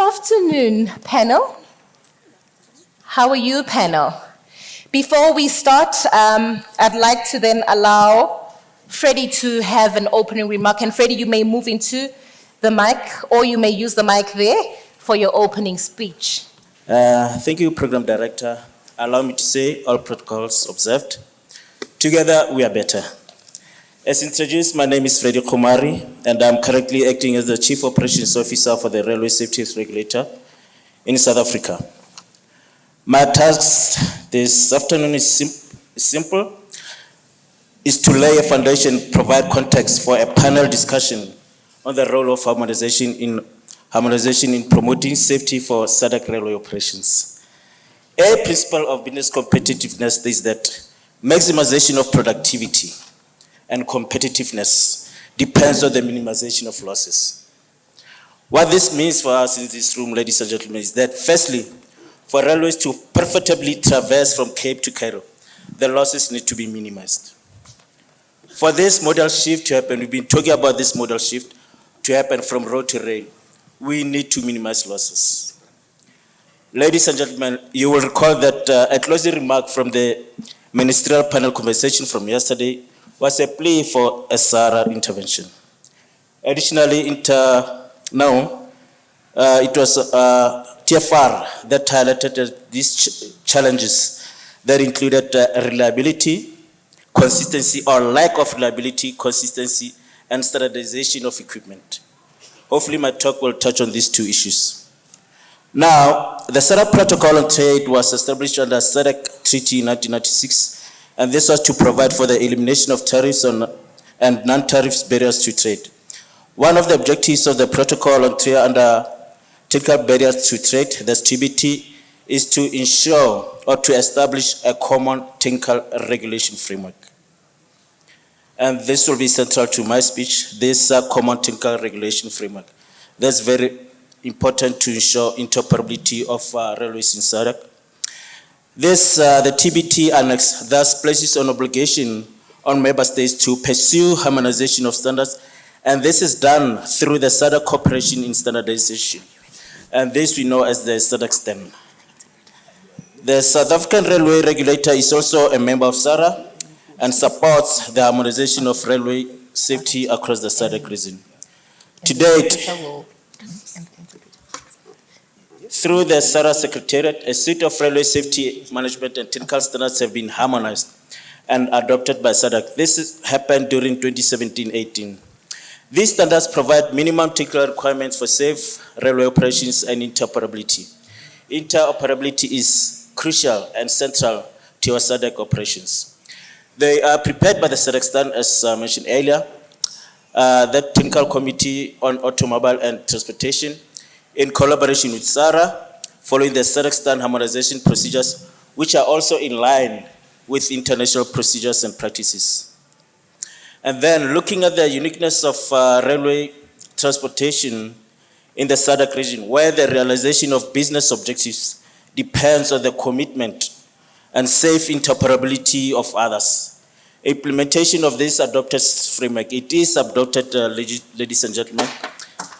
afternoon, panel. How are you, panel? Before we start, I'd like to then allow Freddie to have an opening remark. And Freddie, you may move into the mic, or you may use the mic there for your opening speech. Thank you, Program Director. Allow me to say all protocols observed. Together, we are better. As introduced, my name is Freddie Kumari, and I'm currently acting as the Chief Operations Officer for the Railway Safety Regulator in South Africa. My task this afternoon is simple, is to lay a foundation, provide context for a panel discussion on the role of harmonization in promoting safety for SADC railway operations. A principle of business competitiveness is that maximization of productivity and competitiveness depends on the minimization of losses. What this means for us in this room, ladies and gentlemen, is that firstly, for railways to profitably traverse from Cape to Cairo, the losses need to be minimized. For this modal shift to happen, we've been talking about this modal shift to happen from road to rail, we need to minimize losses. Ladies and gentlemen, you will recall that a closing remark from the ministerial panel conversation from yesterday was a plea for a SARA intervention. Additionally, it was TFR that highlighted these challenges that included reliability, consistency or lack of reliability, consistency, and standardization of equipment. Hopefully my talk will touch on these two issues. Now, the SADC Protocol on Trade was established under SADC Treaty in 1996, and this was to provide for the elimination of tariffs and non-tariff barriers to trade. One of the objectives of the Protocol on Trade under technical barriers to trade, the TBT, is to ensure or to establish a common technical regulation framework. And this will be central to my speech, this common technical regulation framework. That's very important to ensure interoperability of railways in SADC. The TBT Annex thus places an obligation on member states to pursue harmonization of standards, and this is done through the SADC Cooperation in Standardization, and this we know as the SADC STEM. The South African Railway Regulator is also a member of SARA and supports the harmonization of railway safety across the SADC region. To date, through the SARA Secretariat, a suite of railway safety management and technical standards have been harmonized and adopted by SADC. This happened during 2017-18. These standards provide minimum technical requirements for safe railway operations and interoperability. Interoperability is crucial and central to our SADC operations. They are prepared by the SADC stand, as mentioned earlier, the Technical Committee on Automobile and Transportation, in collaboration with SARA, following the SADC stand harmonization procedures, which are also in line with international procedures and practices. And then looking at the uniqueness of railway transportation in the SADC region, where the realization of business objectives depends on the commitment and safe interoperability of others. Implementation of this adopted framework, it is adopted, ladies and gentlemen.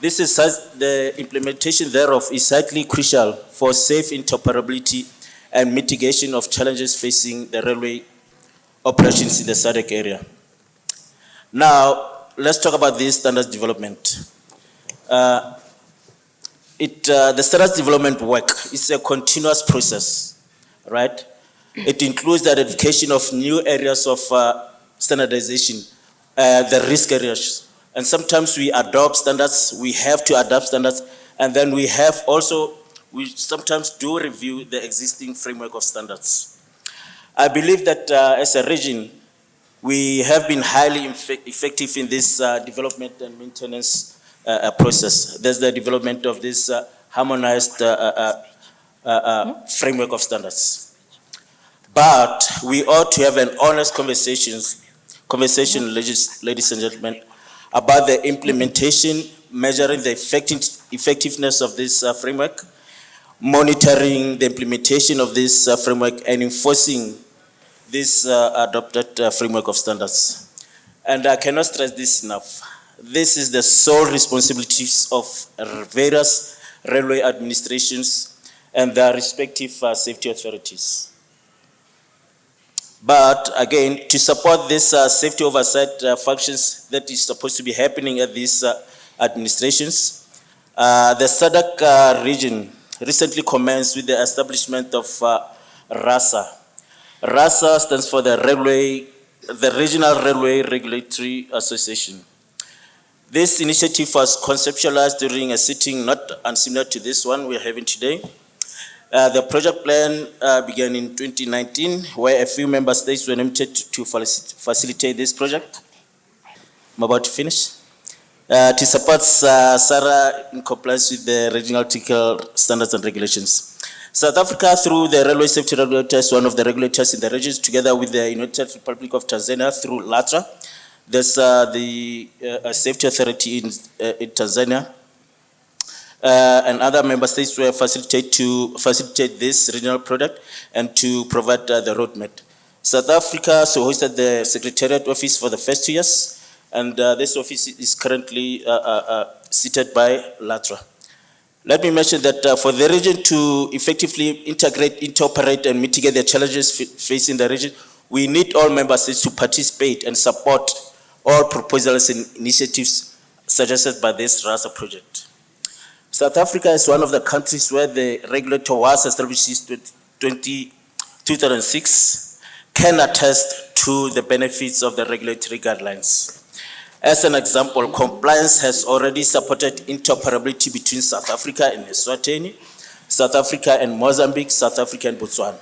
This is the implementation thereof is highly crucial for safe interoperability and mitigation of challenges facing the railway operations in the SADC area. Now, let's talk about this standards development. The standards development work is a continuous process, right? It includes the identification of new areas of standardization, the risk areas. And sometimes we adopt standards, we have to adapt standards, and then we sometimes do review the existing framework of standards. I believe that as a region, we have been highly effective in this development and maintenance process. There's the development of this harmonized framework of standards. But we ought to have an honest conversation, ladies and gentlemen, about the implementation, measuring the effectiveness of this framework, monitoring the implementation of this framework, and enforcing this adopted framework of standards. And I cannot stress this enough. This is the sole responsibilities of various railway administrations and their respective safety authorities. But again, to support this safety oversight functions that is supposed to be happening at these administrations, the SADC region recently commenced with the establishment of RASA. RASA stands for the Regional Railway Regulatory Association. This initiative was conceptualized during a sitting not unsimilar to this one we're having today. The project plan began in 2019, where a few member states were nominated to facilitate this project. I'm about to finish. To support SARA in compliance with the regional technical standards and regulations. South Africa, through the Railway Safety Regulators, one of the regulators in the region, together with the United Republic of Tanzania through LATRA, there's the Safety Authority in Tanzania, and other member states were facilitated to facilitate this regional product and to provide the roadmap. South Africa so hosted the Secretariat Office for the first 2 years, and this office is currently seated by LATRA. Let me mention that for the region to effectively integrate, interoperate, and mitigate the challenges facing the region, we need all member states to participate and support all proposals and initiatives suggested by this RASA project. South Africa is one of the countries where the regulator was established since 2006, can attest to the benefits of the regulatory guidelines. As an example, compliance has already supported interoperability between South Africa and Eswatini, South Africa and Mozambique, South Africa and Botswana.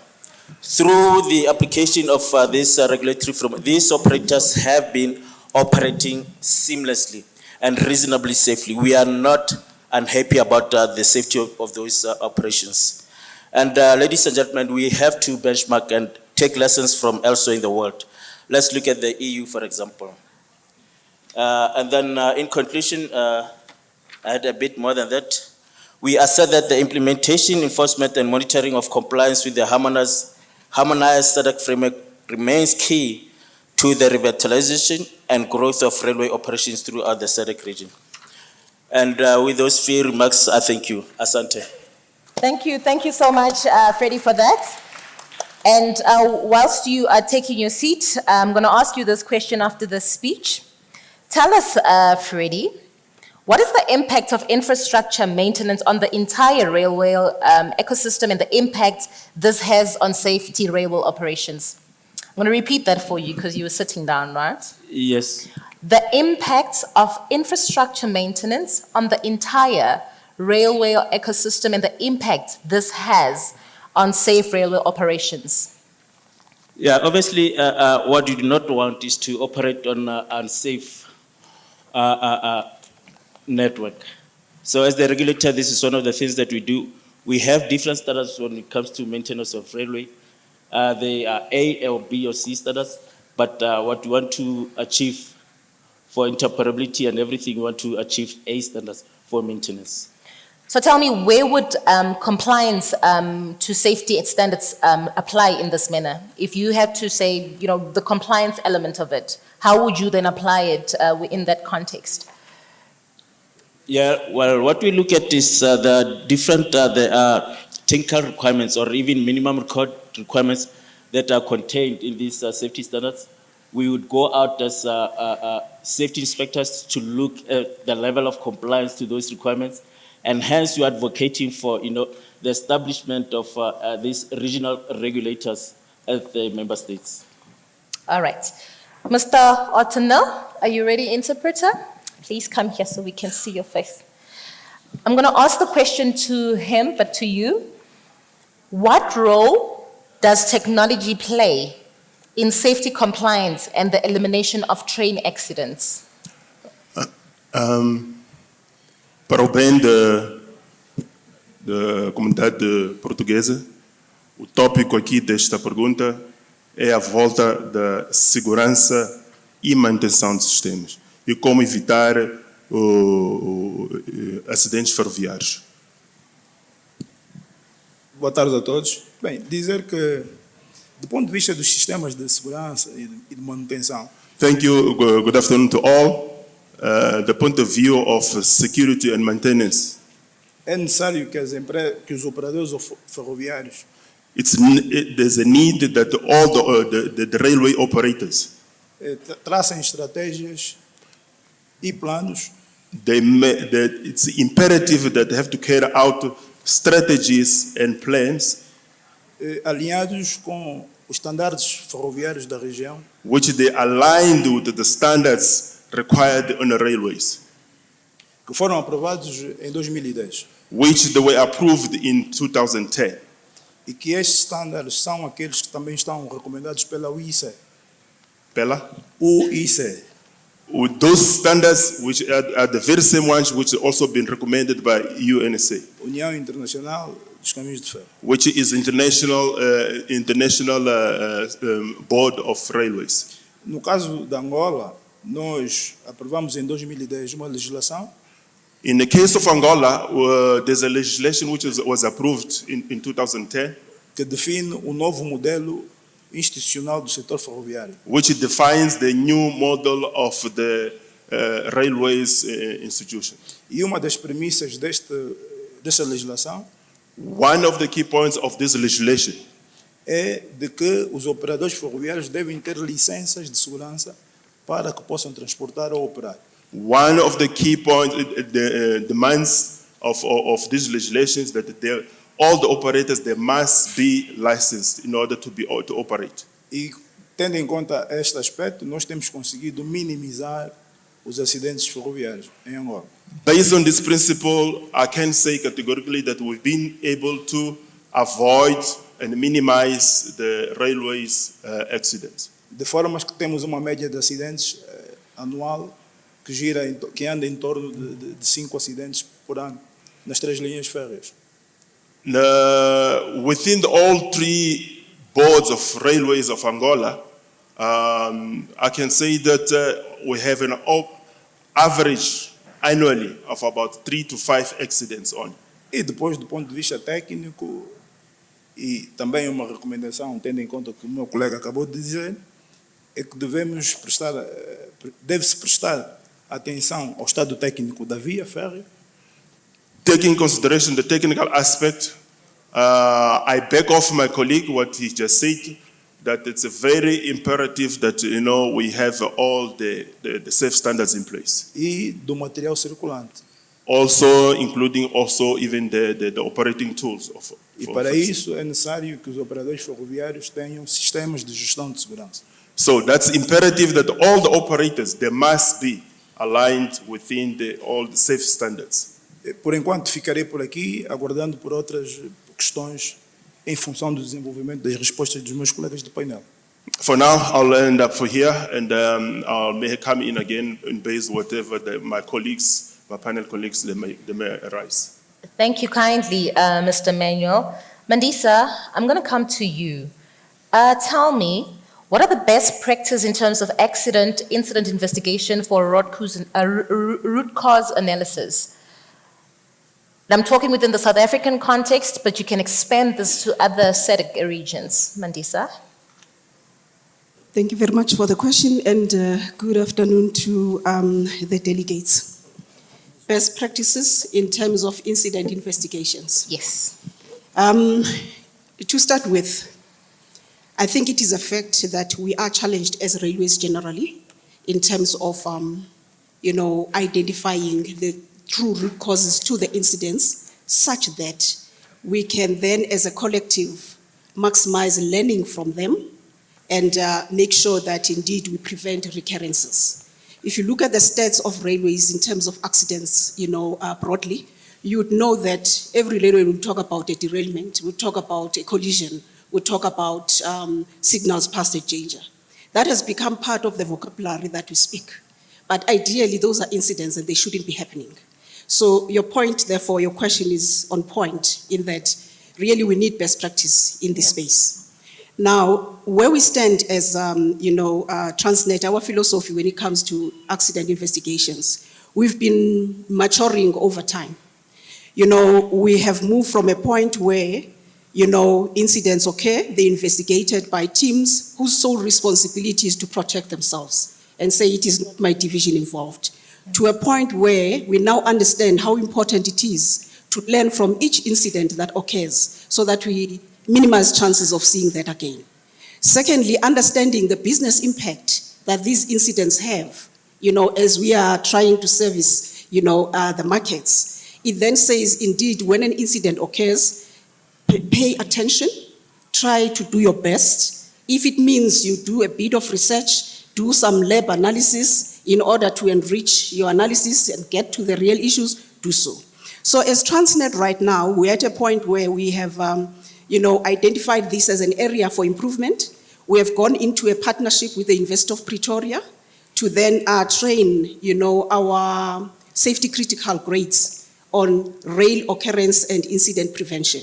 Through the application of this regulatory framework, these operators have been operating seamlessly and reasonably safely. We are not unhappy about the safety of those operations. And ladies and gentlemen, we have to benchmark and take lessons from elsewhere in the world. Let's look at the EU, for example. And then in conclusion, I had a bit more than that. We assert that the implementation, enforcement, and monitoring of compliance with the harmonized SADC framework remains key to the revitalization and growth of railway operations throughout the SADC region. And with those few remarks, I thank you. Asante. Thank you so much, Freddie, for that. And whilst you are taking your seat, I'm going to ask you this question after this speech. Tell us, Freddie, what is the impact of infrastructure maintenance on the entire railway ecosystem and the impact this has on safety railway operations? I'm going to repeat that for you because you were sitting down, right? Yes. The impact of infrastructure maintenance on the entire railway ecosystem and the impact this has on safe railway operations. Yeah, obviously, what you do not want is to operate on an unsafe network. So as the regulator, this is one of the things that we do. We have different standards when it comes to maintenance of railway. They are A or B or C standards, but what we want to achieve for interoperability and everything, we want to achieve A standards for maintenance. So tell me, where would compliance to safety standards apply in this manner? If you had to say, the compliance element of it, how would you then apply it in that context? Yeah, well, what we look at is the different technical requirements or even minimum requirements that are contained in these safety standards. We would go out as safety inspectors to look at the level of compliance to those requirements. And hence, we are advocating for, the establishment of these regional regulators at the member states. All right. Mr. Ottenell, are you ready, interpreter? Please come here so we can see your face. I'm going to ask the question to him, but to you. What role does technology play in safety compliance and the elimination of train accidents? Para o bem da comunidade portuguesa, o tópico aqui desta pergunta é a volta da segurança e manutenção de sistemas e como evitar acidentes ferroviários. Boa tarde a todos. Bem, dizer que, do ponto de vista dos sistemas de segurança e de manutenção. Thank you. Good afternoon to all. The point of view of security and maintenance. é necessário que os operadores ferroviários There's a need that all the railway operators, tracem estratégias e planos it's imperative that they have to carry out strategies and plans alinhados com os standards ferroviários da região, which they aligned with the standards required on the railways, que foram aprovados em 2010. which they were approved in 2010. E que estes standards são aqueles que também estão recomendados pela UIC. Pela? UIC. With those standards, which are the very same ones which have also been recommended by UNSA, União Internacional dos Caminhos de Ferro. which is international board of railways. No caso da Angola, nós aprovamos em 2010 uma legislação In the case of Angola, there's a legislation which was approved in 2010, que define o novo modelo institucional do setor ferroviário. which defines the new model of the railways institution. E uma das premissas desta legislação One of the key points of this legislation é de que os operadores ferroviários devem ter licenças de segurança para que possam transportar ou operar. One of the key points, the demands of this legislation is that all the operators, they must be licensed in order to operate. E tendo em conta este aspecto, nós temos conseguido minimizar os acidentes ferroviários em Angola. Based on this principle, I can say categorically that we've been able to avoid and minimize the railways accidents. De forma que temos uma média de acidentes anual que anda em torno de 5 acidentes por ano nas 3 linhas férreas. Within all 3 boards of railways of Angola, I can say that we have an average annually of about 3 to 5 accidents on. E depois, do ponto de vista técnico, e também uma recomendação, tendo em conta o que o meu colega acabou de dizer, é que deve-se prestar atenção ao estado técnico da via férrea. Taking into consideration the technical aspect, I back off my colleague what he just said, that it's a very imperative that we have all the safe standards in place. E do material circulante. Also, including also even the operating tools. E para isso é necessário que os operadores ferroviários tenham sistemas de gestão de segurança. So that's imperative that all the operators, they must be aligned within all the safe standards. Por enquanto ficarei por aqui, aguardando por outras questões em função do desenvolvimento das respostas dos meus colegas do painel. For now, I'll end up for here, and I may come in again in base whatever my panel colleagues, they may arise. Thank you kindly, Mr. Manuel. Mandisa, I'm going to come to you. Tell me, what are the best practices in terms of incident investigation for root cause analysis? I'm talking within the South African context, but you can expand this to other SADC regions. Mandisa? Thank you very much for the question, and good afternoon to the delegates. Best practices in terms of incident investigations. Yes. To start with, I think it is a fact that we are challenged as railways generally in terms of, identifying the true root causes to the incidents, such that we can then, as a collective, maximize learning from them and make sure that indeed we prevent recurrences. If you look at the stats of railways in terms of accidents, broadly, you would know that every railway will talk about a derailment, will talk about a collision, will talk about signals past a danger. That has become part of the vocabulary that we speak. But ideally, those are incidents and they shouldn't be happening. So your point, therefore, your question is on point in that really we need best practice in this space. Now, where we stand as, Transnet, our philosophy when it comes to accident investigations, we've been maturing over time. We have moved from a point where, incidents occur, they're investigated by teams whose sole responsibility is to protect themselves and say it is not my division involved, to a point where we now understand how important it is to learn from each incident that occurs so that we minimize chances of seeing that again. Secondly, understanding the business impact that these incidents have, as we are trying to service, the markets. It then says, indeed, when an incident occurs, pay attention, try to do your best. If it means you do a bit of research, do some lab analysis in order to enrich your analysis and get to the real issues, do so. So as Transnet right now, we're at a point where we have identified this as an area for improvement. We have gone into a partnership with the University of Pretoria to then train, our safety critical grades on rail occurrence and incident prevention.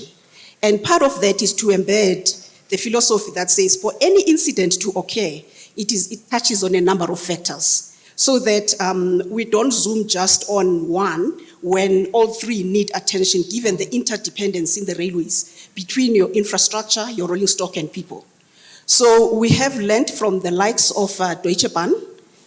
And part of that is to embed the philosophy that says for any incident to occur, it touches on a number of factors so that we don't zoom just on one when all three need attention given the interdependence in the railways between your infrastructure, your rolling stock and people. So we have learned from the likes of Deutsche Bahn,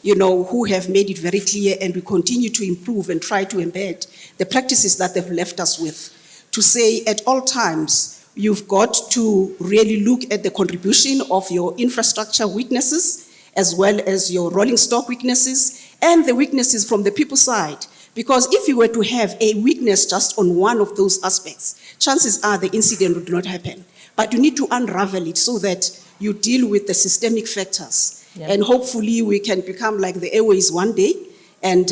who have made it very clear, and we continue to improve and try to embed the practices that they've left us with, to say at all times, you've got to really look at the contribution of your infrastructure weaknesses, as well as your rolling stock weaknesses, and the weaknesses from the people side. Because if you were to have a weakness just on one of those aspects, chances are the incident would not happen. But you need to unravel it so that you deal with the systemic factors. Yeah. And hopefully we can become like the airways one day and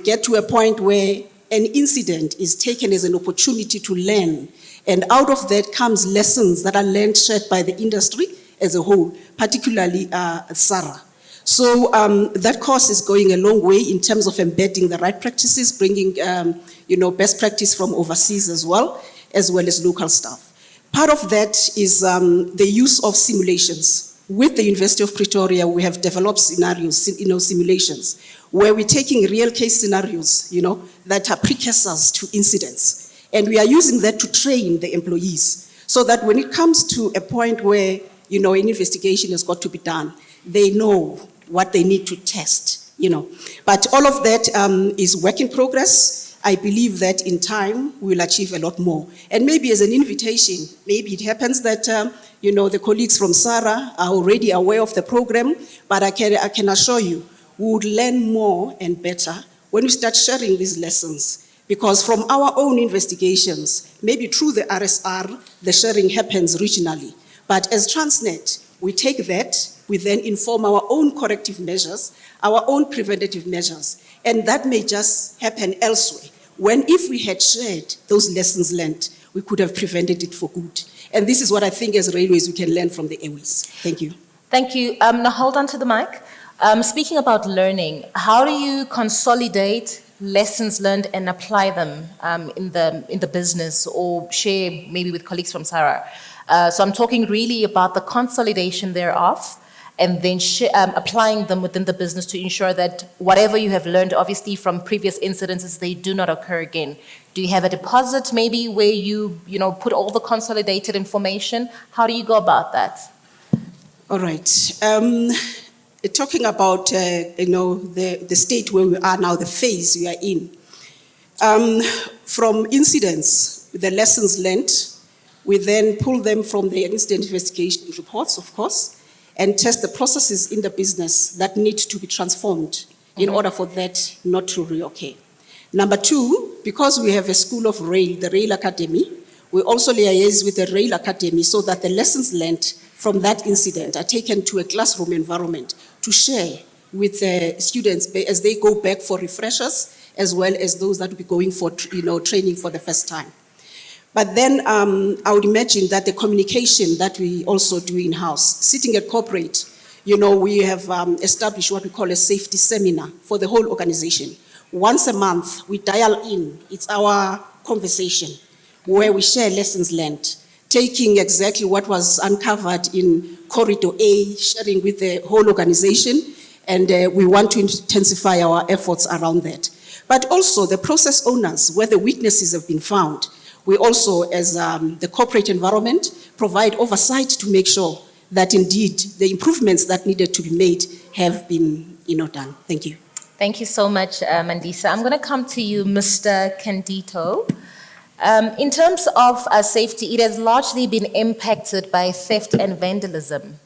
get to a point where an incident is taken as an opportunity to learn. And out of that comes lessons that are learned, shared by the industry as a whole, particularly SARA. So that course is going a long way in terms of embedding the right practices, bringing best practice from overseas as well as local staff. Part of that is the use of simulations. With the University of Pretoria, we have developed scenarios, simulations, where we're taking real case scenarios, that are precursors to incidents. And we are using that to train the employees so that when it comes to a point where, an investigation has got to be done, they know what they need to test, But all of that is work in progress. I believe that in time we'll achieve a lot more. And maybe as an invitation, maybe it happens that, the colleagues from SARA are already aware of the program, but I can assure you, we would learn more and better when we start sharing these lessons. Because from our own investigations, maybe through the RSR, the sharing happens regionally. But as Transnet, we take that, we then inform our own corrective measures, our own preventative measures, and that may just happen elsewhere. When if we had shared those lessons learned, we could have prevented it for good. And this is what I think as railways we can learn from the airways. Thank you. Thank you. Now hold on to the mic. Speaking about learning, how do you consolidate lessons learned and apply them in the business or share maybe with colleagues from SARA? So I'm talking really about the consolidation thereof and then applying them within the business to ensure that whatever you have learned, obviously from previous incidences, they do not occur again. Do you have a deposit maybe where you put all the consolidated information? How do you go about that? All right. Talking about, the state where we are now, the phase we are in. From incidents, the lessons learned, we then pull them from the incident investigation reports, of course, and test the processes in the business that need to be transformed in order for that not to reoccur. Number two, because we have a school of rail, the Rail Academy, we also liaise with the Rail Academy so that the lessons learned from that incident are taken to a classroom environment to share with the students as they go back for refreshers, as well as those that will be going for training for the first time. But then I would imagine that the communication that we also do in-house, sitting at corporate, we have established what we call a safety seminar for the whole organization. Once a month, we dial in. It's our conversation where we share lessons learned, taking exactly what was uncovered in Corridor A, sharing with the whole organization, and we want to intensify our efforts around that. But also the process owners, where the weaknesses have been found, we also, as the corporate environment, provide oversight to make sure that indeed the improvements that needed to be made have been done. Thank you. Thank you so much, Mandisa. I'm going to come to you, Mr. Candito. In terms of safety, it has largely been impacted by theft and vandalism.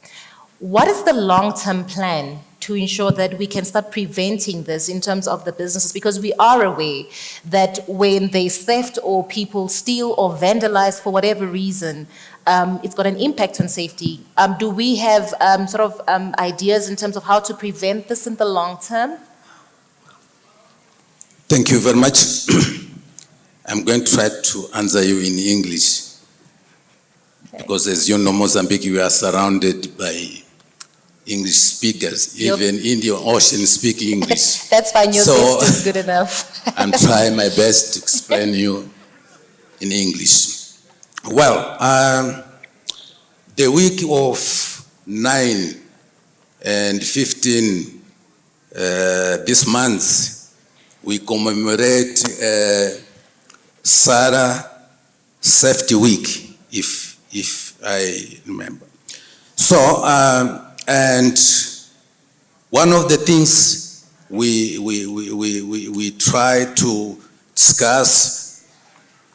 What is the long-term plan to ensure that we can start preventing this in terms of the businesses? Because we are aware that when there's theft or people steal or vandalize for whatever reason, it's got an impact on safety. Do we have ideas in terms of how to prevent this in the long term? Thank you very much. I'm going to try to answer you in English. Okay. Because as you know, Mozambique, we are surrounded by English speakers. Even Indian Ocean speak English. That's fine, your So, best is good enough. I'm trying my best to explain you in English. Well, the week of 9 and 15 this month, we commemorate Sarah Safety Week, if I remember. So, and one of the things we try to discuss,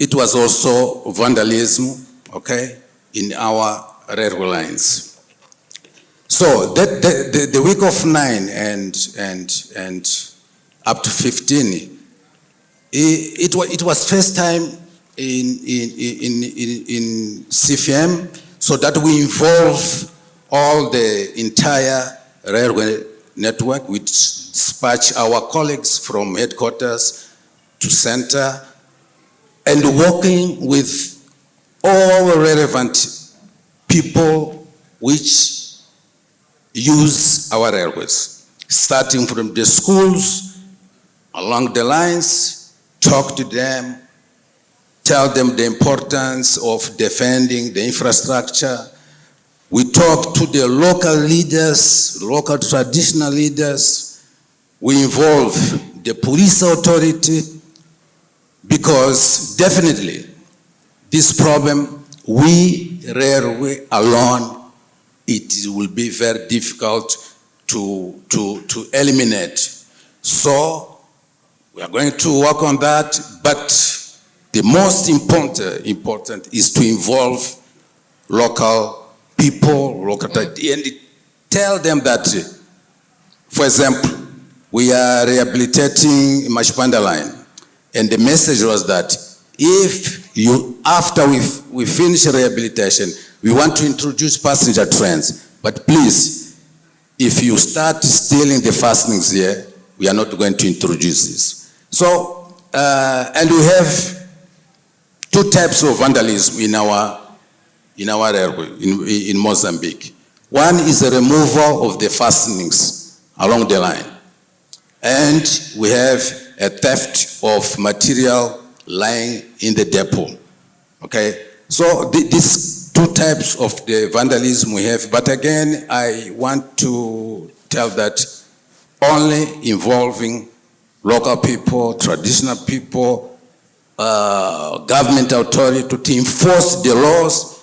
it was also vandalism, okay, in our railway lines. So the week of 9 and up to 15, it was first time in CFM, so that we involve all the entire railway network. We dispatch our colleagues from headquarters to center and working with all relevant people which use our railways, starting from the schools, along the lines, talk to them, tell them the importance of defending the infrastructure. We talk to the local leaders, local traditional leaders. We involve the police authority, because definitely this problem, we railway alone, it will be very difficult to eliminate. So we are going to work on that, but the most important is to involve local people, and tell them that, for example, we are rehabilitating Mashpanda line, and the message was that if after we finish rehabilitation, we want to introduce passenger trains, but please, if you start stealing the fastenings here, we are not going to introduce this. So, and we have two types of vandalism in our railway, in Mozambique. One is the removal of the fastenings along the line. And we have a theft of material lying in the depot. Okay? So these two types of the vandalism we have. But again, I want to tell that only involving local people, traditional people, government authority to enforce the laws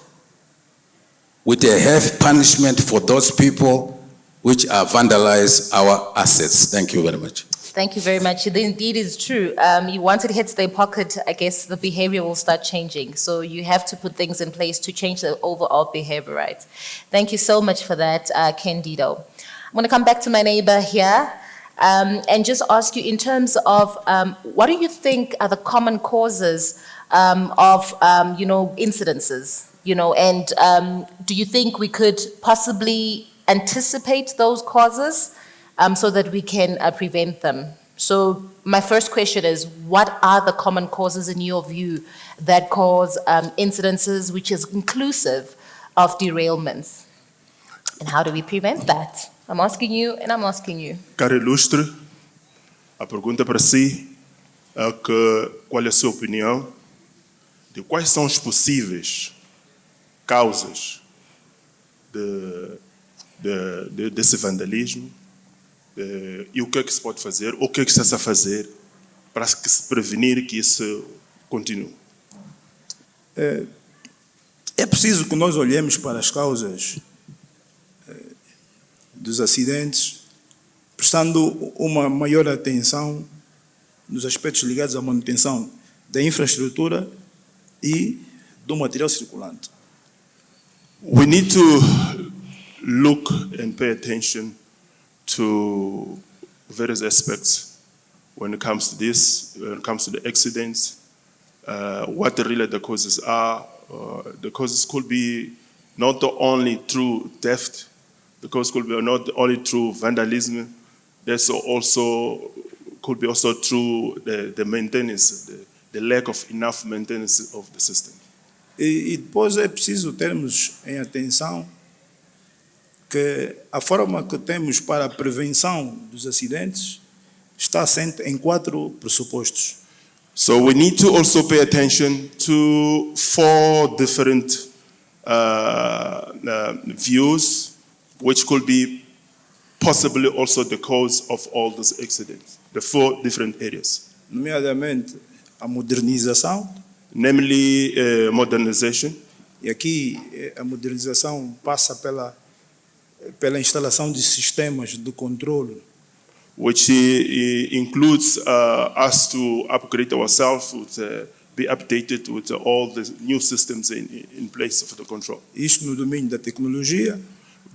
with a heavy punishment for those people which vandalize our assets. Thank you very much. Thank you very much. It indeed is true. Once it hits their pocket, I guess the behavior will start changing. So you have to put things in place to change the overall behavior, right? Thank you so much for that, Candido. I'm going to come back to my neighbor here. And just ask you in terms of what do you think are the common causes of incidences, and do you think we could possibly anticipate those causes so that we can prevent them? So my first question is, what are the common causes in your view that cause incidences, which is inclusive of derailments? And how do we prevent that? I'm asking you and I'm asking you. Caro ilustre, a pergunta para si é qual é a sua opinião de quais são os possíveis causas desse vandalismo e o que é que se pode fazer, ou o que é que está-se a fazer para se prevenir que isso continue. É preciso que nós olhemos para as causas dos acidentes, prestando uma maior atenção nos aspectos ligados à manutenção da infraestrutura e do material circulante. We need to look and pay attention to various aspects when it comes to this, when it comes to the accidents, what really the causes are. The causes could be not only through theft, the cause could be not only through vandalism, there's also could be also through the maintenance, the lack of enough maintenance of the system. E depois é preciso termos em atenção que a forma que temos para a prevenção dos acidentes está assente em 4 pressupostos. So we need to also pay attention to 4 different views, which could be possibly also the cause of all these accidents, the 4 different areas. Nomeadamente a modernização, Namely, modernization. e aqui a modernização passa pela instalação de sistemas de controle Which includes us to upgrade ourselves, be updated with all the new systems in place for the control. isto no domínio da tecnologia,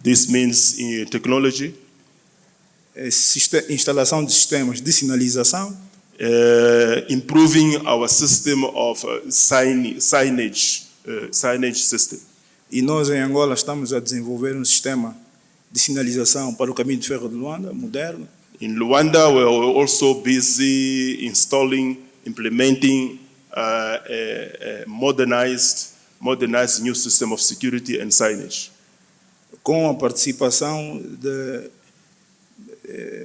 This means in technology, instalação de sistemas de sinalização, improving our system of signage system. e nós em Angola estamos a desenvolver um sistema de sinalização para o caminho de ferro de Luanda, moderno. In Luanda, we're also busy implementing a modernized new system of security and signage. Com a participação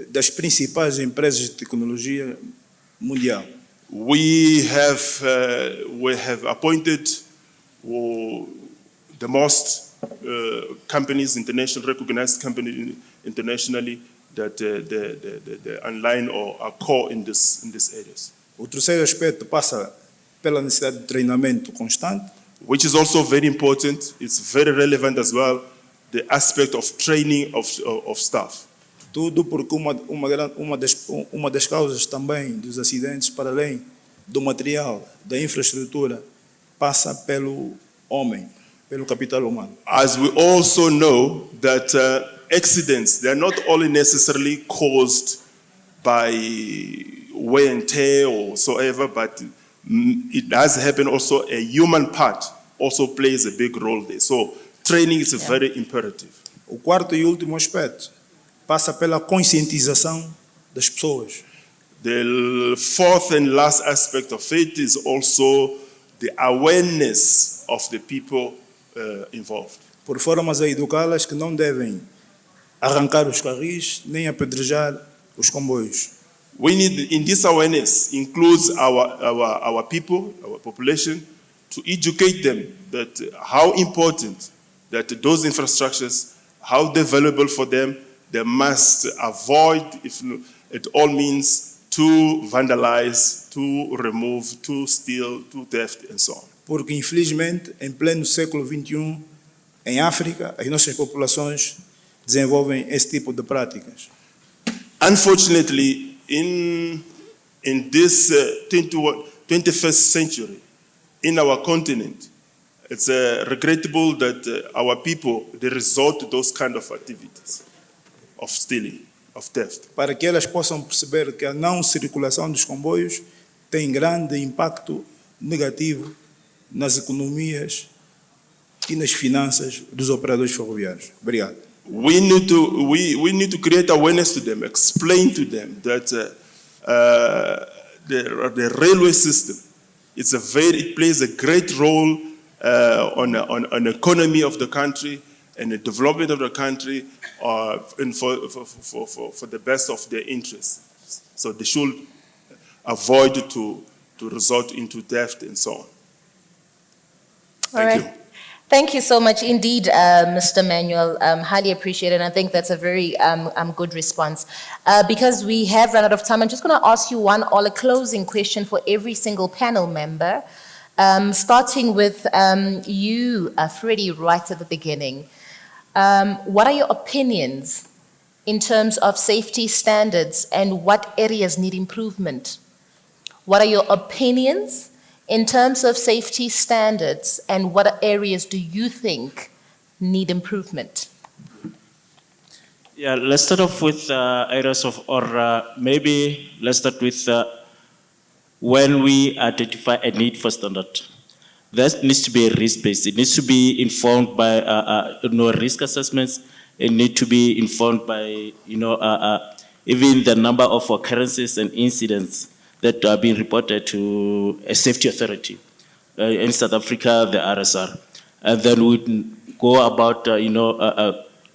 das principais empresas de tecnologia mundial. We have appointed the most companies, international recognized companies internationally that the online or are core in these areas. O terceiro aspecto passa pela necessidade de treinamento constante, Which is also very important. It's very relevant as well, the aspect of training of staff. tudo porque uma das causas também dos acidentes, para além do material, da infraestrutura, passa pelo homem, pelo capital humano. As we also know that accidents, they are not only necessarily caused by wear and tear or so ever, but it does happen also, a human part also plays a big role there. So training is very imperative. O quarto e último aspecto passa pela conscientização das pessoas. The fourth and last aspect of it is also the awareness of the people involved. Por formas a educá-las que não devem arrancar os carris nem apedrejar os comboios. We need, in this awareness, includes our people, our population, to educate them that how important that those infrastructures, how they're valuable for them, they must avoid, if it all means, to vandalize, to remove, to steal, to theft, and so on. Porque, infelizmente, em pleno século XXI, em África, as nossas populações desenvolvem esse tipo de práticas. Unfortunately, in this 21st century, in our continent, it's regrettable that our people, they resort to those kind of activities of stealing, of theft. Para que elas possam perceber que a não circulação dos comboios tem grande impacto negativo nas economias e nas finanças dos operadores ferroviários. Obrigado. We need to create awareness to them, explain to them that the railway system it plays a great role on the economy of the country and the development of the country, and for the best of their interests. So they should avoid to resort into theft and so on. Thank you. Thank you so much indeed, Mr. Manuel. Highly appreciate it. And I think that's a very good response. Because we have run out of time, I'm just going to ask you a closing question for every single panel member, starting with you, Freddie, right at the beginning. What are your opinions in terms of safety standards and what areas need improvement? What are your opinions In terms of safety standards, and what areas do you think need improvement? Yeah, let's start off with areas of, or maybe let's start with when we identify a need for standard. That needs to be risk-based. It needs to be informed by risk assessments. It needs to be informed by even the number of occurrences and incidents that are being reported to a safety authority. In South Africa, the RSR, and then we go about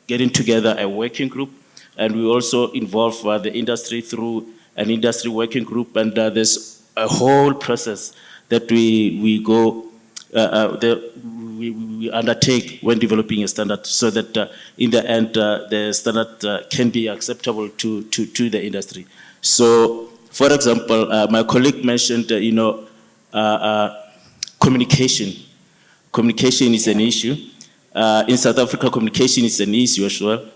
getting together a working group, and we also involve the industry through an industry working group, and there's a whole process that we go we undertake when developing a standard, so that in the end the standard can be acceptable to the industry. So, for example, my colleague mentioned communication. Communication is an issue. In South Africa, communication is an issue as well.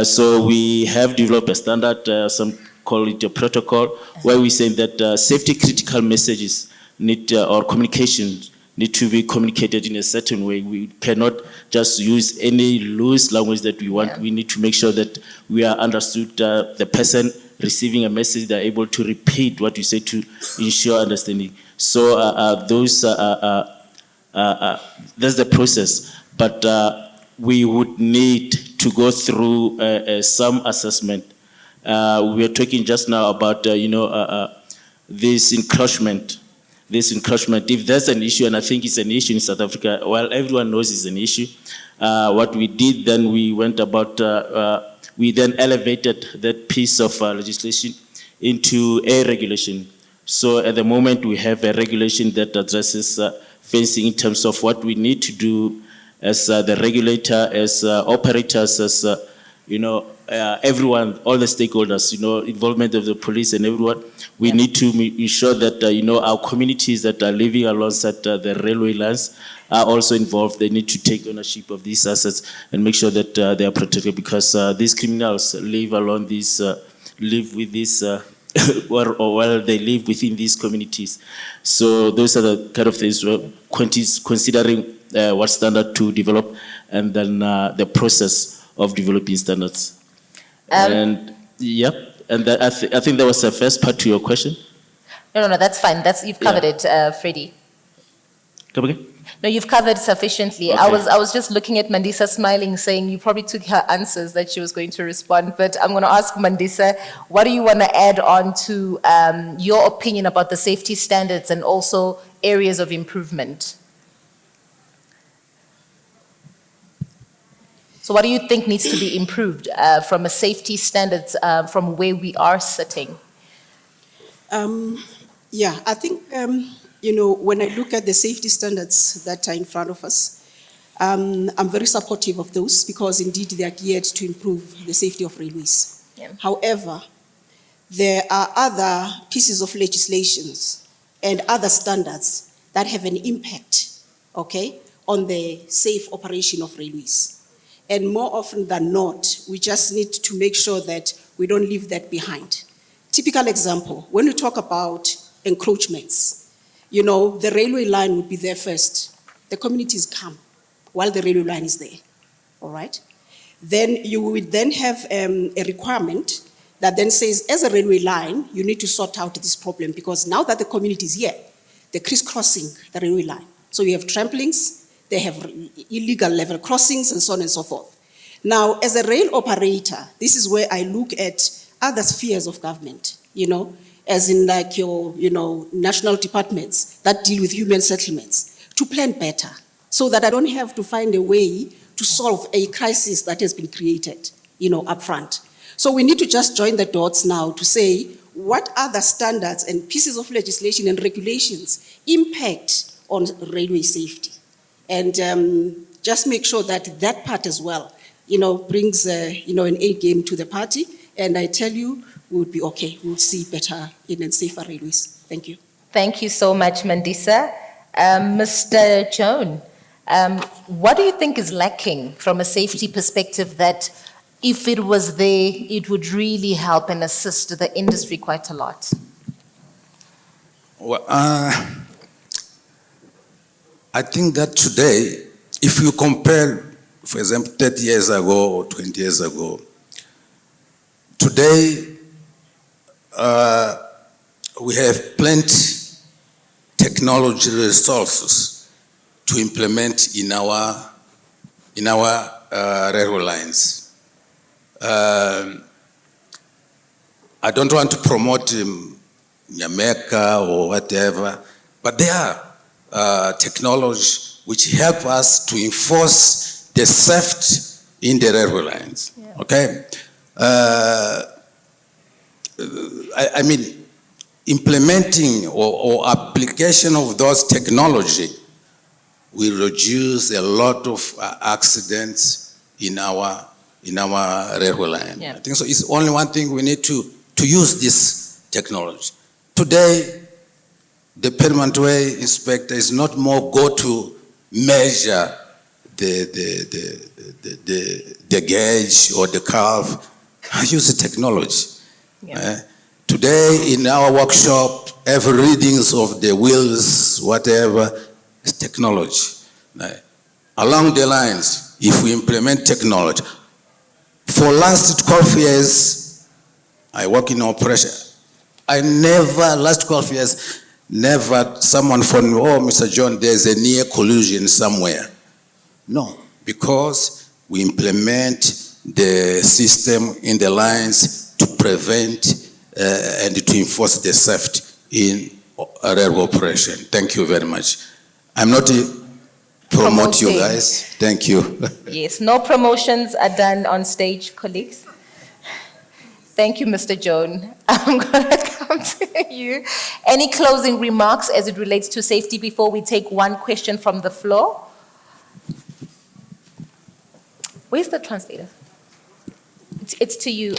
So we have developed a standard, some call it a protocol, where we say that safety critical messages need, or communications need to be communicated in a certain way. We cannot just use any loose language that we want. Yeah. We need to make sure that we are understood, the person receiving a message, they're able to repeat what you say to ensure understanding. So that's the process. But we would need to go through some assessment. We were talking just now about this encroachment. If there's an issue, and I think it's an issue in South Africa, well, everyone knows it's an issue. What we did then, we went about, we then elevated that piece of legislation into a regulation. So at the moment, we have a regulation that addresses fencing in terms of what we need to do as the regulator, as operators, as everyone, all the stakeholders, involvement of the police and everyone. We need to ensure that our communities that are living alongside the railway lines are also involved. They need to take ownership of these assets and make sure that they are protected, because these criminals live along these, live with this, or they live within these communities. So those are the kind of things we're considering what standard to develop, and then the process of developing standards. And I think that was the first part to your question. No, that's fine. You've covered it, Freddie. Come again? No, you've covered sufficiently. Okay. I was just looking at Mandisa smiling, saying you probably took her answers that she was going to respond. But I'm going to ask Mandisa, what do you want to add on to your opinion about the safety standards and also areas of improvement? So what do you think needs to be improved from a safety standards from where we are sitting? I think, when I look at the safety standards that are in front of us, I'm very supportive of those, because indeed they are geared to improve the safety of railways. Yeah. However, there are other pieces of legislations and other standards that have an impact, on the safe operation of railways. And more often than not, we just need to make sure that we don't leave that behind. Typical example, when we talk about encroachments, the railway line would be there first. The communities come while the railway line is there, all right? Then you would then have a requirement that then says, as a railway line, you need to sort out this problem, because now that the community is here, they're crisscrossing the railway line. So you have tramplings, they have illegal level crossings, and so on and so forth. Now, as a rail operator, this is where I look at other spheres of government, as in like your, national departments that deal with human settlements, to plan better, so that I don't have to find a way to solve a crisis that has been created, up front. So we need to just join the dots now to say, what other standards and pieces of legislation and regulations impact on railway safety? And just make sure that that part as well, brings, an A game to the party. And I tell you, we would be okay. We'll see better and safer railways. Thank you. Thank you so much, Mandisa. Mr. Joan, what do you think is lacking from a safety perspective that, if it was there, it would really help and assist the industry quite a lot? Well, I think that today, if you compare, for example, 30 years ago or 20 years ago, today we have plenty technology resources to implement in our railway lines. I don't want to promote Jamaica or whatever, but there are technology which help us to enforce the safety in the railway lines. Yeah. Okay, I mean, implementing or application of those technology will reduce a lot of accidents in our railway line. Yeah. I think so. It's only one thing we need to use this technology. Today, the permanent way inspector is not more go to measure the gauge or the curve. I use the technology. Yeah. Today in our workshop, every readings of the wheels, whatever, is technology. Along the lines, if we implement technology, for last 12 years, I work in operation. Last 12 years, never someone phoned me, oh, Mr. John, there's a near collision somewhere. No, because we implement the system in the lines to prevent and to enforce the safety in railway operation. Thank you very much. I'm not promote you Promoting. guys. Thank you. Yes, no promotions are done on stage, colleagues. Thank you, Mr. Joan. I'm going to come to you. Any closing remarks as it relates to safety before we take one question from the floor? Where's the translator? It's to you.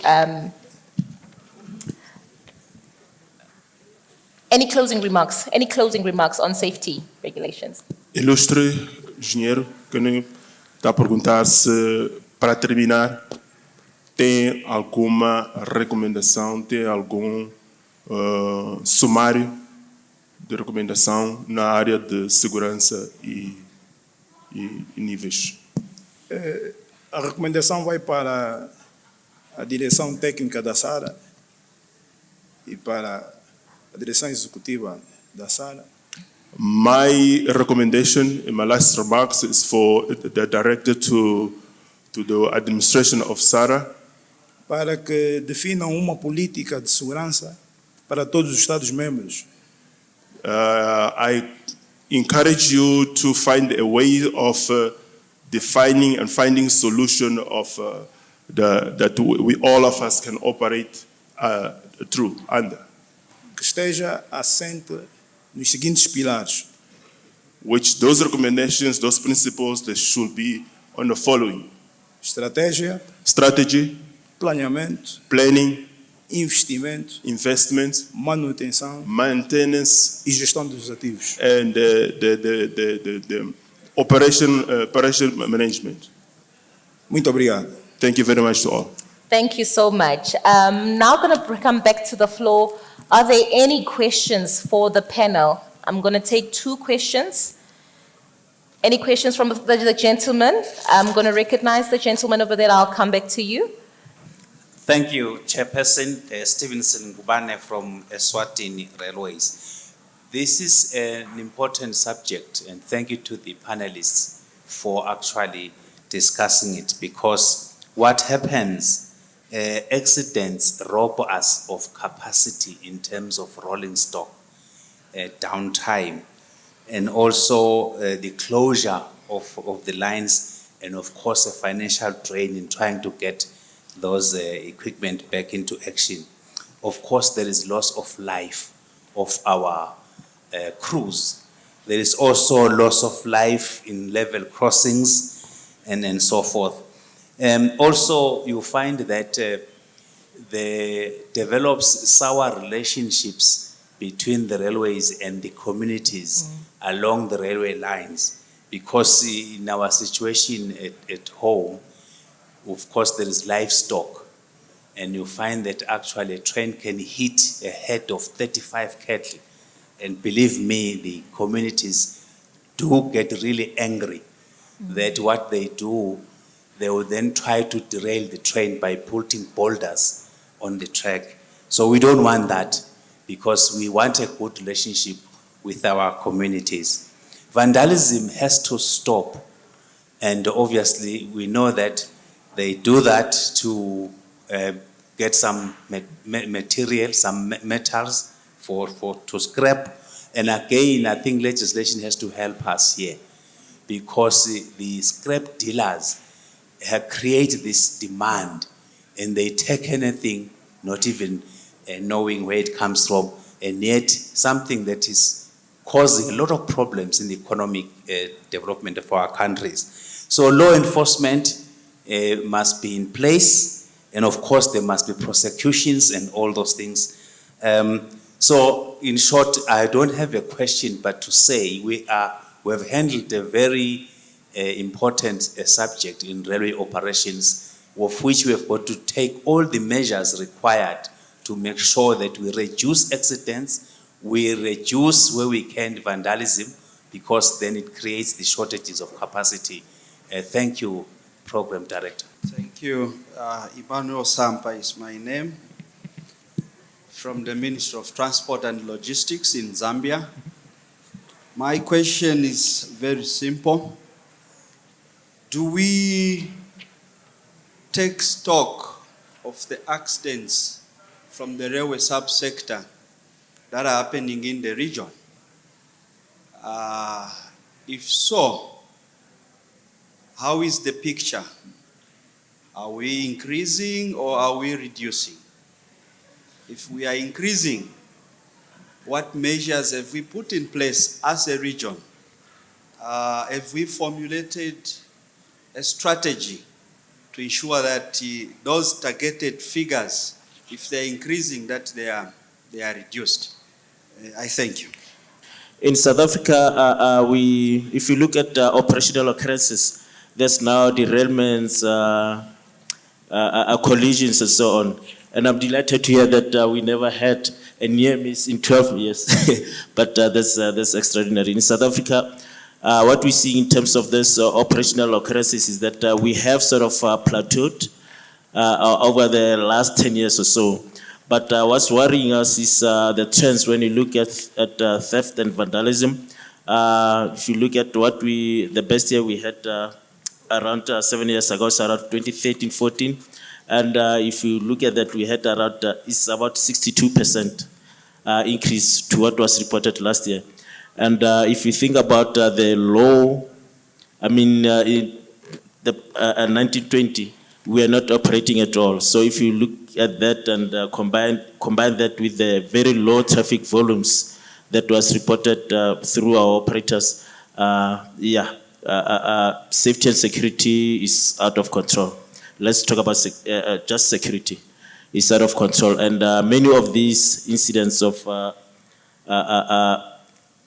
Any closing remarks? Any closing remarks on safety regulations? Ilustre engenheiro, que está a perguntar se, para terminar, tem alguma recomendação, tem algum sumário de recomendação na área de segurança e níveis. A recomendação vai para a direção técnica da SARA e para a direção executiva da SARA. My recommendation in my last remarks is for the director to the administration of SARA para que definam uma política de segurança para todos os Estados-membros. I encourage you to find a way of defining and finding solution of that we all of us can operate through under. Que esteja assente nos seguintes pilares: which those recommendations, those principles, they should be on the following: estratégia, strategy, planeamento, planning, investimento, investment, manutenção maintenance, e gestão dos ativos. and the operation management. Muito obrigado. Thank you very much to all. Thank you so much. Now going to come back to the floor. Are there any questions for the panel? I'm going to take two questions. Any questions from the gentleman? I'm going to recognize the gentleman over there. I'll come back to you. Thank you, Chairperson Stevenson Ngubane from Eswatini Railways. This is an important subject, and thank you to the panelists for actually discussing it, because what happens, accidents rob us of capacity in terms of rolling stock, downtime, and also the closure of the lines, and of course a financial drain in trying to get those equipment back into action. Of course, there is loss of life of our crews. There is also loss of life in level crossings and so forth. Also, you find that there develops sour relationships between the railways and the communities along the railway lines, because in our situation at home, of course, there is livestock, and you find that actually a train can hit a head of 35 cattle. And believe me, the communities do get really angry that what they do, they will then try to derail the train by putting boulders on the track. So we don't want that, because we want a good relationship with our communities. Vandalism has to stop, and obviously we know that they do that to get some material, some metals to scrap. And again, I think legislation has to help us here, because the scrap dealers have created this demand, and they take anything, not even knowing where it comes from, and yet something that is causing a lot of problems in the economic development of our countries. So law enforcement must be in place, and of course there must be prosecutions and all those things. So in short, I don't have a question, but to say we have handled a very important subject in railway operations, of which we have got to take all the measures required to make sure that we reduce accidents, we reduce where we can vandalism, because then it creates the shortages of capacity. Thank you, Program Director. Thank you. Emmanuel Sampa is my name, from the Ministry of Transport and Logistics in Zambia. My question is very simple. Do we take stock of the accidents from the railway subsector that are happening in the region? If so, how is the picture? Are we increasing or are we reducing? If we are increasing, what measures have we put in place as a region? Have we formulated a strategy to ensure that those targeted figures, if they're increasing, that they are reduced? I thank you. In South Africa, if you look at operational occurrences, there's now derailments, collisions and so on. And I'm delighted to hear that we never had a near miss in 12 years, but that's extraordinary. In South Africa, what we see in terms of this operational occurrences is that we have sort of plateaued over the last 10 years or so. But what's worrying us is the trends when you look at theft and vandalism. If you look at the best year we had around 7 years ago, so around 2013-14. And if you look at that, we had around, it's about 62% increase to what was reported last year. And if you think about the low, in 1920, we are not operating at all. So if you look at that and combine that with the very low traffic volumes that was reported through our operators, safety and security is out of control. Let's talk about just security. It's out of control. And many of these incidents of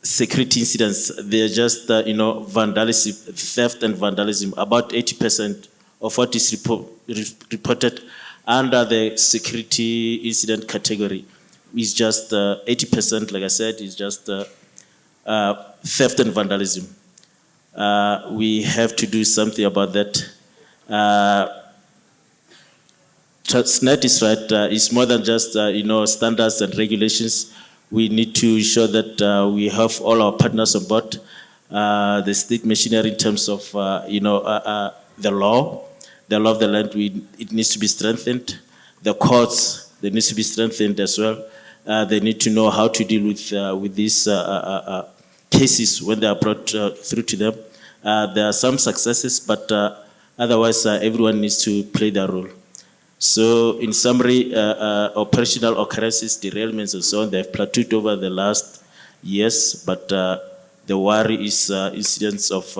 security incidents, they're just, vandalism, theft and vandalism. About 80% of what is reported under the security incident category is just 80%, like I said, is just theft and vandalism. We have to do something about that. SNET is right, it's more than just, standards and regulations. We need to ensure that we have all our partners on board. The state machinery in terms of, the law of the land, it needs to be strengthened. The courts, they need to be strengthened as well. They need to know how to deal with these cases when they are brought through to them. There are some successes, but otherwise everyone needs to play their role. So in summary, operational occurrences, derailments and so on, they have plateaued over the last years, but the worry is incidents of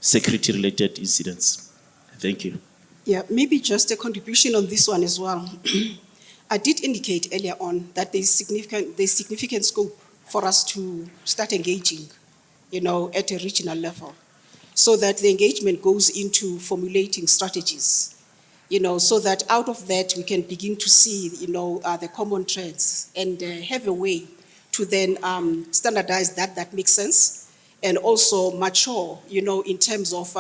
security-related incidents. Thank you. Yeah, maybe just a contribution on this one as well. I did indicate earlier on that there's significant scope for us to start engaging, at a regional level, so that the engagement goes into formulating strategies, so that out of that we can begin to see, the common trends and have a way to then standardize that makes sense, and also mature, in terms of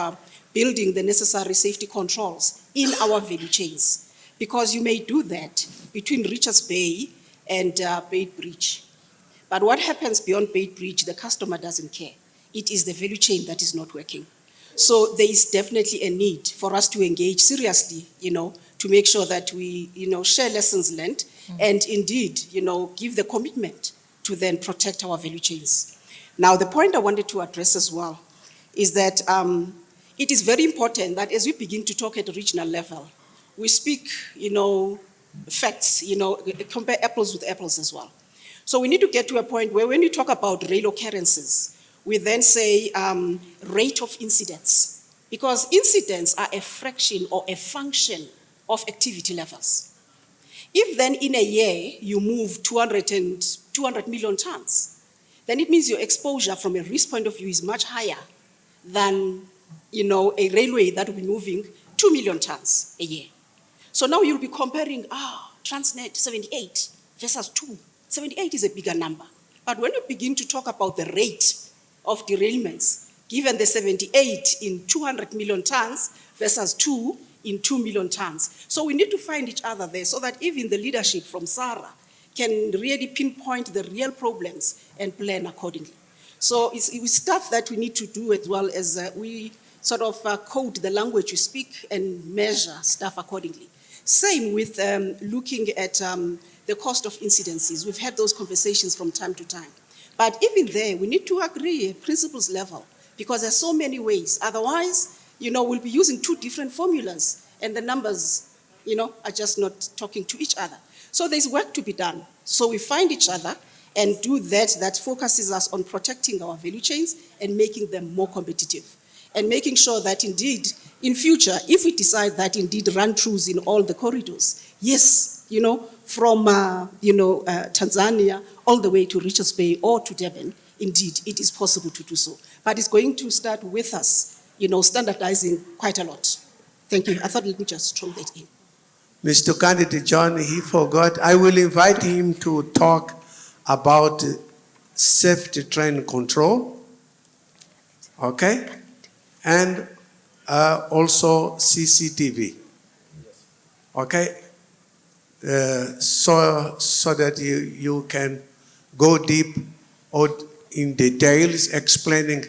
building the necessary safety controls in our value chains. Because you may do that between Richards Bay and Bait Bridge. But what happens beyond Bait Bridge, the customer doesn't care. It is the value chain that is not working. So there is definitely a need for us to engage seriously, to make sure that we, share lessons learned and indeed, give the commitment to then protect our value chains. Now, the point I wanted to address as well is that it is very important that as we begin to talk at the regional level, we speak, facts, compare apples with apples as well. So we need to get to a point where when we talk about rail occurrences, we then say rate of incidents, because incidents are a fraction or a function of activity levels. If then in a year you move 200 million tons, then it means your exposure from a risk point of view is much higher than a railway that will be moving 2 million tons a year. So now you'll be comparing, Transnet 78 versus 2. 78 is a bigger number. But when you begin to talk about the rate of derailments, given the 78 in 200 million tons versus 2 in 2 million tons. So we need to find each other there so that even the leadership from SARA can really pinpoint the real problems and plan accordingly. So it's stuff that we need to do as well as we sort of code the language we speak and measure stuff accordingly. Same with looking at the cost of incidences. We've had those conversations from time to time. But even there, we need to agree at principles level because there's so many ways. Otherwise, we'll be using two different formulas and the numbers, are just not talking to each other. So there's work to be done. So we find each other and do that focuses us on protecting our value chains and making them more competitive. And making sure that indeed, in future, if we decide that indeed run-throughs in all the corridors, yes, from Tanzania all the way to Richards Bay or to Durban, indeed, it is possible to do so. But it's going to start with us, standardizing quite a lot. Thank you. I thought let me just throw that in. Mr. Candidate John, he forgot. I will invite him to talk about safety train control, okay? And also CCTV, okay? So that you can go deep or in details explaining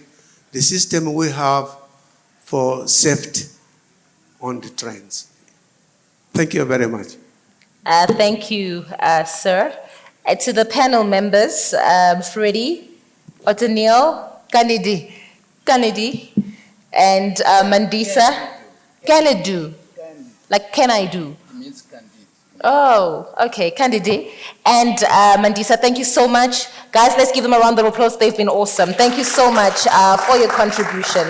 the system we have for safety on the trains. Thank you very much. Thank you, sir. To the panel members, Freddie, Otenil, Kennedy, and Mandisa. Can I do? Like, can I do? It means candid. Oh, okay, candidate. And Mandisa, thank you so much. Guys, let's give them a round of applause. They've been awesome. Thank you so much for your contribution.